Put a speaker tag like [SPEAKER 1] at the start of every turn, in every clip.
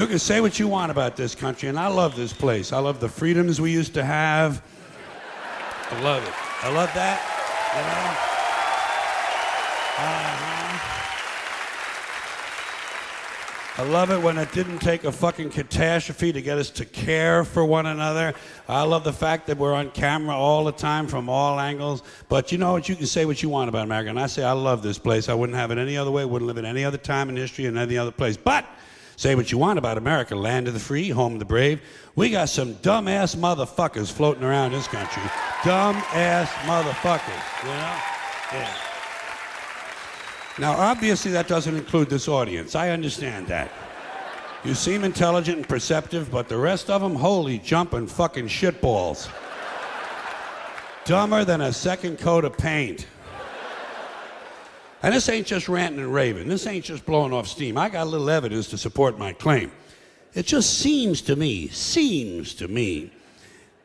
[SPEAKER 1] You can say what you want about this country, and I love this place. I love the freedoms we used to have. I love it. I love that, you know. I love it when it didn't take a fucking catastrophe to get us to care for one another. I love the fact that we're on camera all the time from all angles. But you know what? You can say what you want about America. And I say I love this place. I wouldn't have it any other way. Wouldn't live it any other time in history in any other place. But say what you want about America, land of the free, home of the brave. We got some dumbass motherfuckers floating around this country. Dumbass motherfuckers, you know? Yeah. Now, obviously, that doesn't include this audience. I understand that. You seem intelligent and perceptive, but the rest of them, holy jumping fucking shitballs. Dumber than a second coat of paint. And this ain't just ranting and raving. This ain't just blowing off steam. I got a little evidence to support my claim. It just seems to me,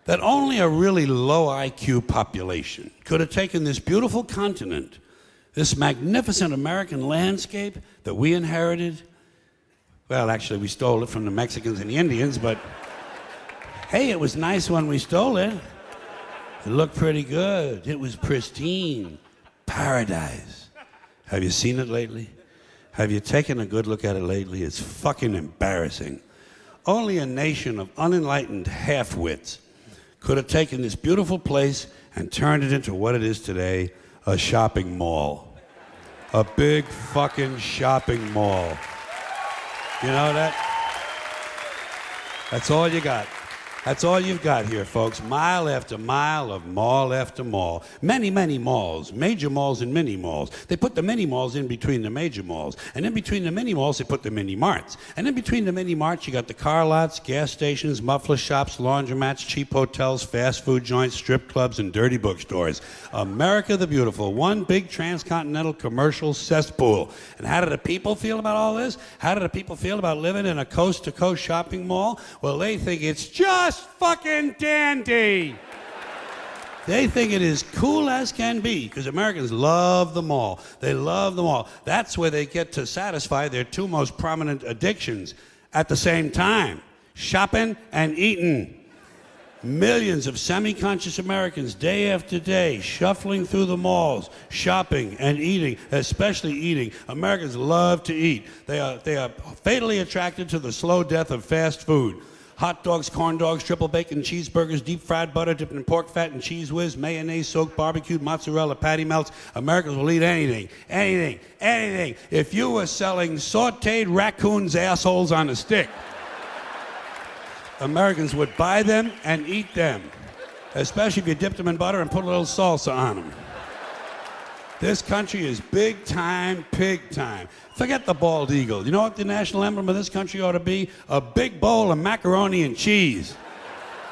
[SPEAKER 1] that only a really low IQ population could have taken this beautiful continent, this magnificent American landscape that we inherited. Well, actually, we stole it from the Mexicans and the Indians, but hey, it was nice when we stole it. It looked pretty good. It was pristine. Paradise. Have you seen it lately? Have you taken a good look at it lately? It's fucking embarrassing. Only a nation of unenlightened half-wits could have taken this beautiful place and turned it into what it is today, a shopping mall. A big fucking shopping mall. You know that? That's all you got. That's all you've got here, folks. Mile after mile of mall after mall. Many, many malls. Major malls and mini malls. They put the mini malls in between the major malls. And in between the mini malls, they put the mini marts. And in between the mini marts, you got the car lots, gas stations, muffler shops, laundromats, cheap hotels, fast food joints, strip clubs, and dirty bookstores. America the Beautiful. One big transcontinental commercial cesspool. And how do the people feel about all this? How do the people feel about living in a coast-to-coast shopping mall? Well, they think it's just fucking dandy. They think it is cool as can be because Americans love the mall. They love the mall. That's where they get to satisfy their two most prominent addictions at the same time: shopping and eating. Millions of semi-conscious Americans, day after day, shuffling through the malls, shopping and eating, especially eating. Americans love to eat. They are fatally attracted to the slow death of fast food. Hot dogs, corn dogs, triple bacon cheeseburgers, deep fried butter dipped in pork fat and cheese whiz, mayonnaise soaked barbecued mozzarella patty melts. Americans will eat anything, anything, anything. If you were selling sauteed raccoons' assholes on a stick, Americans would buy them and eat them, especially if you dipped them in butter and put a little salsa on them. This country is big time, pig time. Forget the bald eagle. You know what the national emblem of this country ought to be? A big bowl of macaroni and cheese.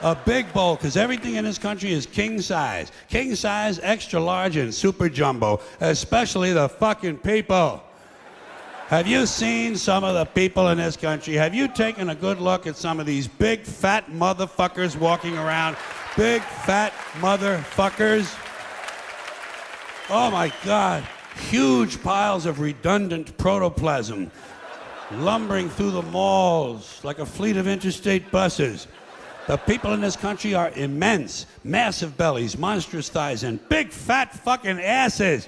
[SPEAKER 1] A big bowl, because everything in this country is king size. King size, extra large, and super jumbo, especially the fucking people. Have you seen some of the people in this country? Have you taken a good look at some of these big fat motherfuckers walking around? Big fat motherfuckers. Oh my God, huge piles of redundant protoplasm lumbering through the malls like a fleet of interstate buses. The people in this country are immense, massive bellies, monstrous thighs, and big fat fucking asses.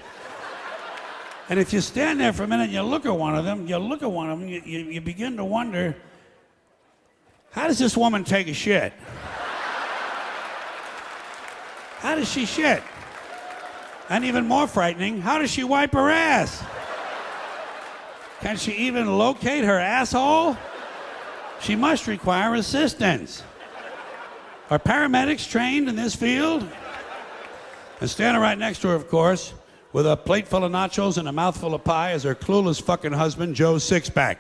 [SPEAKER 1] And if you stand there for a minute and you look at one of them, you begin to wonder, how does this woman take a shit? How does she shit? And even more frightening, how does she wipe her ass? Can she even locate her asshole? She must require assistance. Are paramedics trained in this field? And standing right next to her, of course, with a plate full of nachos and a mouthful of pie is her clueless fucking husband, Joe Sixpack.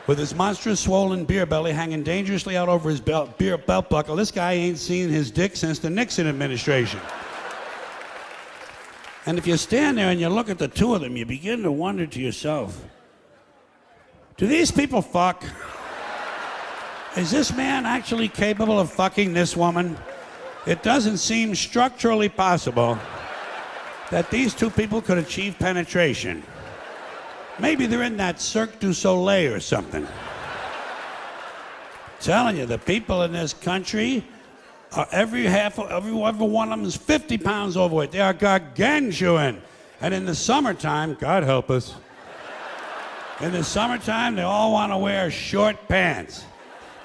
[SPEAKER 1] With his monstrous swollen beer belly hanging dangerously out over his belt buckle, this guy ain't seen his dick since the Nixon administration. And if you stand there and you look at the two of them, you begin to wonder to yourself, do these people fuck? Is this man actually capable of fucking this woman? It doesn't seem structurally possible that these two people could achieve penetration. Maybe they're in that Cirque du Soleil or something. Telling you, the people in this country, every one of them is 50 pounds overweight. They are gargantuan. And in the summertime, God help us, in the summertime, they all want to wear short pants.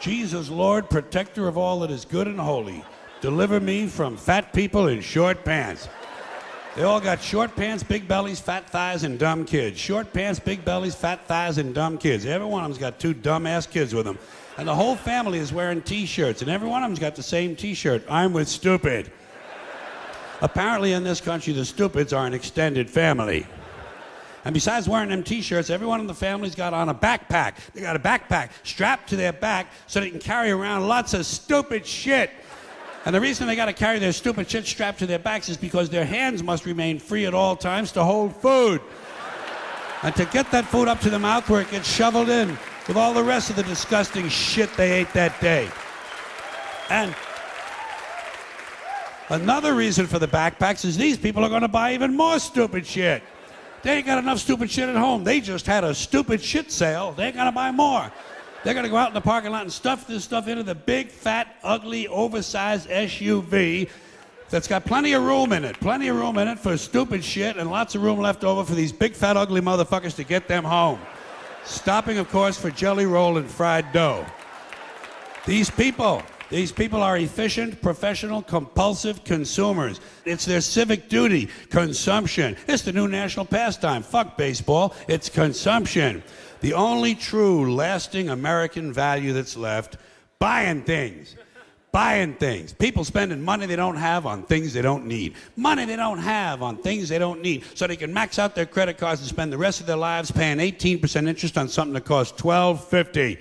[SPEAKER 1] Jesus, Lord, protector of all that is good and holy, deliver me from fat people in short pants. They all got short pants, big bellies, fat thighs, and dumb kids. Short pants, big bellies, fat thighs, and dumb kids. Every one of them's got 2 dumb-ass kids with them. And the whole family is wearing T-shirts, and every one of them's got the same T-shirt. I'm with stupid. Apparently in this country, the stupids are an extended family. And besides wearing them T-shirts, everyone in the family's got on a backpack. They got a backpack strapped to their back so they can carry around lots of stupid shit. And the reason they got to carry their stupid shit strapped to their backs is because their hands must remain free at all times to hold food. And to get that food up to the mouth where it gets shoveled in with all the rest of the disgusting shit they ate that day. And another reason for the backpacks is these people are going to buy even more stupid shit. They ain't got enough stupid shit at home. They just had a stupid shit sale. They ain't going to buy more. They're going to go out in the parking lot and stuff this stuff into the big, fat, ugly, oversized SUV that's got plenty of room in it. Plenty of room in it for stupid shit and lots of room left over for these big, fat, ugly motherfuckers to get them home. Stopping, of course, for jelly roll and fried dough. These people are efficient, professional, compulsive consumers. It's their civic duty, consumption. It's the new national pastime. Fuck baseball, it's consumption. The only true, lasting American value that's left, buying things. Buying things. People spending money they don't have on things they don't need. Money they don't have on things they don't need. So they can max out their credit cards and spend the rest of their lives paying 18% interest on something that costs $12.50.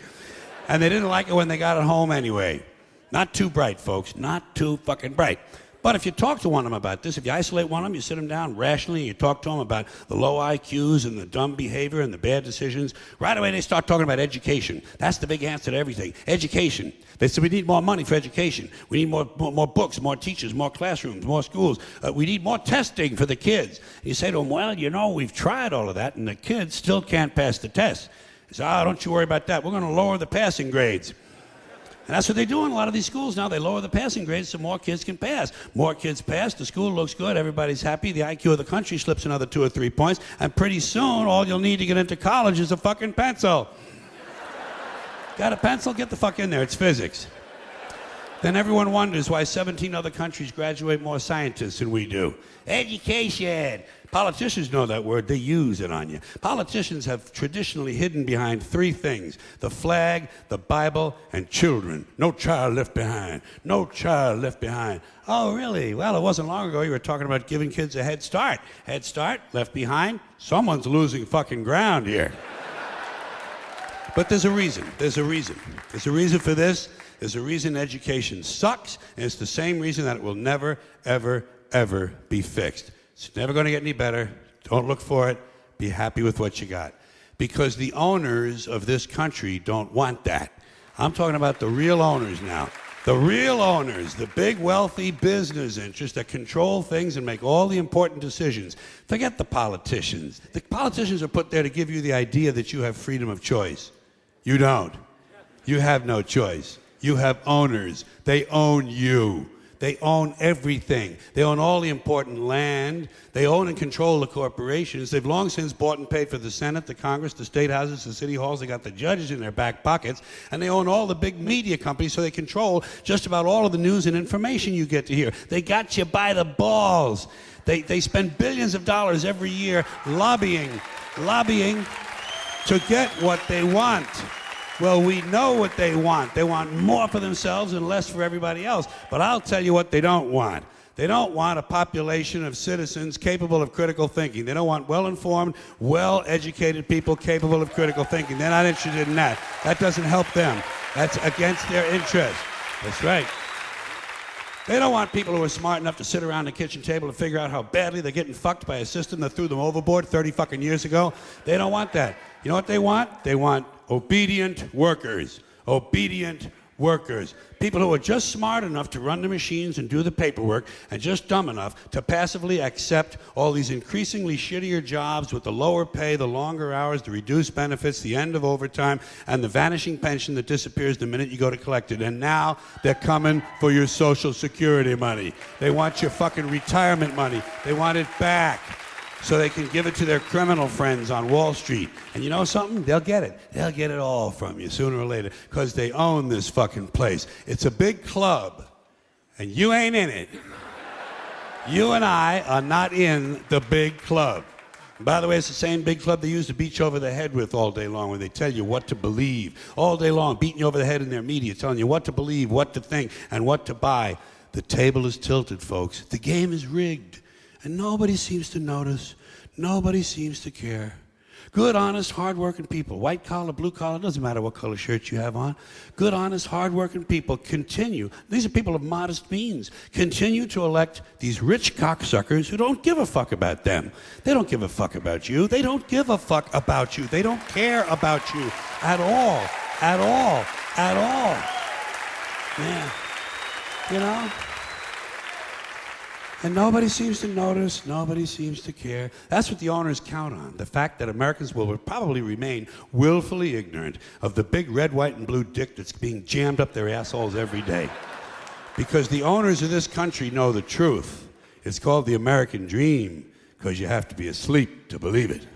[SPEAKER 1] And they didn't like it when they got it home anyway. Not too bright, folks. Not too fucking bright. But if you talk to one of them about this, if you isolate one of them, you sit them down rationally, and you talk to them about the low IQs and the dumb behavior and the bad decisions, right away they start talking about education. That's the big answer to everything. Education. They say we need more money for education. We need more books, more teachers, more classrooms, more schools. We need more testing for the kids. You say to them, well, you know, we've tried all of that, and the kids still can't pass the test. They say, don't you worry about that. We're going to lower the passing grades. And that's what they do in a lot of these schools now. They lower the passing grades so more kids can pass. More kids pass, the school looks good, everybody's happy, the IQ of the country slips another 2 or 3 points, and pretty soon all you'll need to get into college is a fucking pencil. Got a pencil? Get the fuck in there, it's physics. Then everyone wonders why 17 other countries graduate more scientists than we do. Education. Politicians know that word. They use it on you. Politicians have traditionally hidden behind 3 things: the flag, the Bible, and children. No child left behind. No child left behind. Oh, really? Well, it wasn't long ago you were talking about giving kids a head start. Head start, left behind. Someone's losing fucking ground here. But there's a reason. There's a reason. There's a reason for this. There's a reason education sucks, and it's the same reason that it will never, ever, ever be fixed. It's never going to get any better. Don't look for it. Be happy with what you got. Because the owners of this country don't want that. I'm talking about the real owners now. The real owners, the big wealthy business interests that control things and make all the important decisions. Forget the politicians. The politicians are put there to give you the idea that you have freedom of choice. You don't. You have no choice. You have owners. They own you. They own everything. They own all the important land. They own and control the corporations. They've long since bought and paid for the Senate, the Congress, the state houses, the city halls. They got the judges in their back pockets. And they own all the big media companies, so they control just about all of the news and information you get to hear. They got you by the balls. They spend billions of dollars every year lobbying to get what they want. Well, we know what they want. They want more for themselves and less for everybody else. But I'll tell you what they don't want. They don't want a population of citizens capable of critical thinking. They don't want well-informed, well-educated people capable of critical thinking. They're not interested in that. That doesn't help them. That's against their interest. That's right. They don't want people who are smart enough to sit around the kitchen table and figure out how badly they're getting fucked by a system that threw them overboard 30 fucking years ago. They don't want that. You know what they want? They want obedient workers. Obedient workers, people who are just smart enough to run the machines and do the paperwork and just dumb enough to passively accept all these increasingly shittier jobs with the lower pay, the longer hours, the reduced benefits, the end of overtime, and the vanishing pension that disappears the minute you go to collect it. And now they're coming for your Social Security money. They want your fucking retirement money. They want it back so they can give it to their criminal friends on Wall Street. And you know something? They'll get it. They'll get it all from you sooner or later because they own this fucking place. It's a big club, and you ain't in it. You and I are not in the big club. And by the way, it's the same big club they used to beat you over the head with all day long when they tell you what to believe. All day long, beating you over the head in their media, telling you what to believe, what to think, and what to buy. The table is tilted, folks. The game is rigged. And nobody seems to notice. Nobody seems to care. Good, honest, hard-working people, white collar, blue collar, doesn't matter what color shirt you have on. Good, honest, hard-working people continue. These are people of modest means. Continue to elect these rich cocksuckers who don't give a fuck about them. They don't give a fuck about you. They don't give a fuck about you. They don't care about you at all. At all. At all. Yeah. You know? And nobody seems to notice, nobody seems to care. That's what the owners count on, the fact that Americans will probably remain willfully ignorant of the big red, white, and blue dick that's being jammed up their assholes every day. Because the owners of this country know the truth. It's called the American dream, because you have to be asleep to believe it.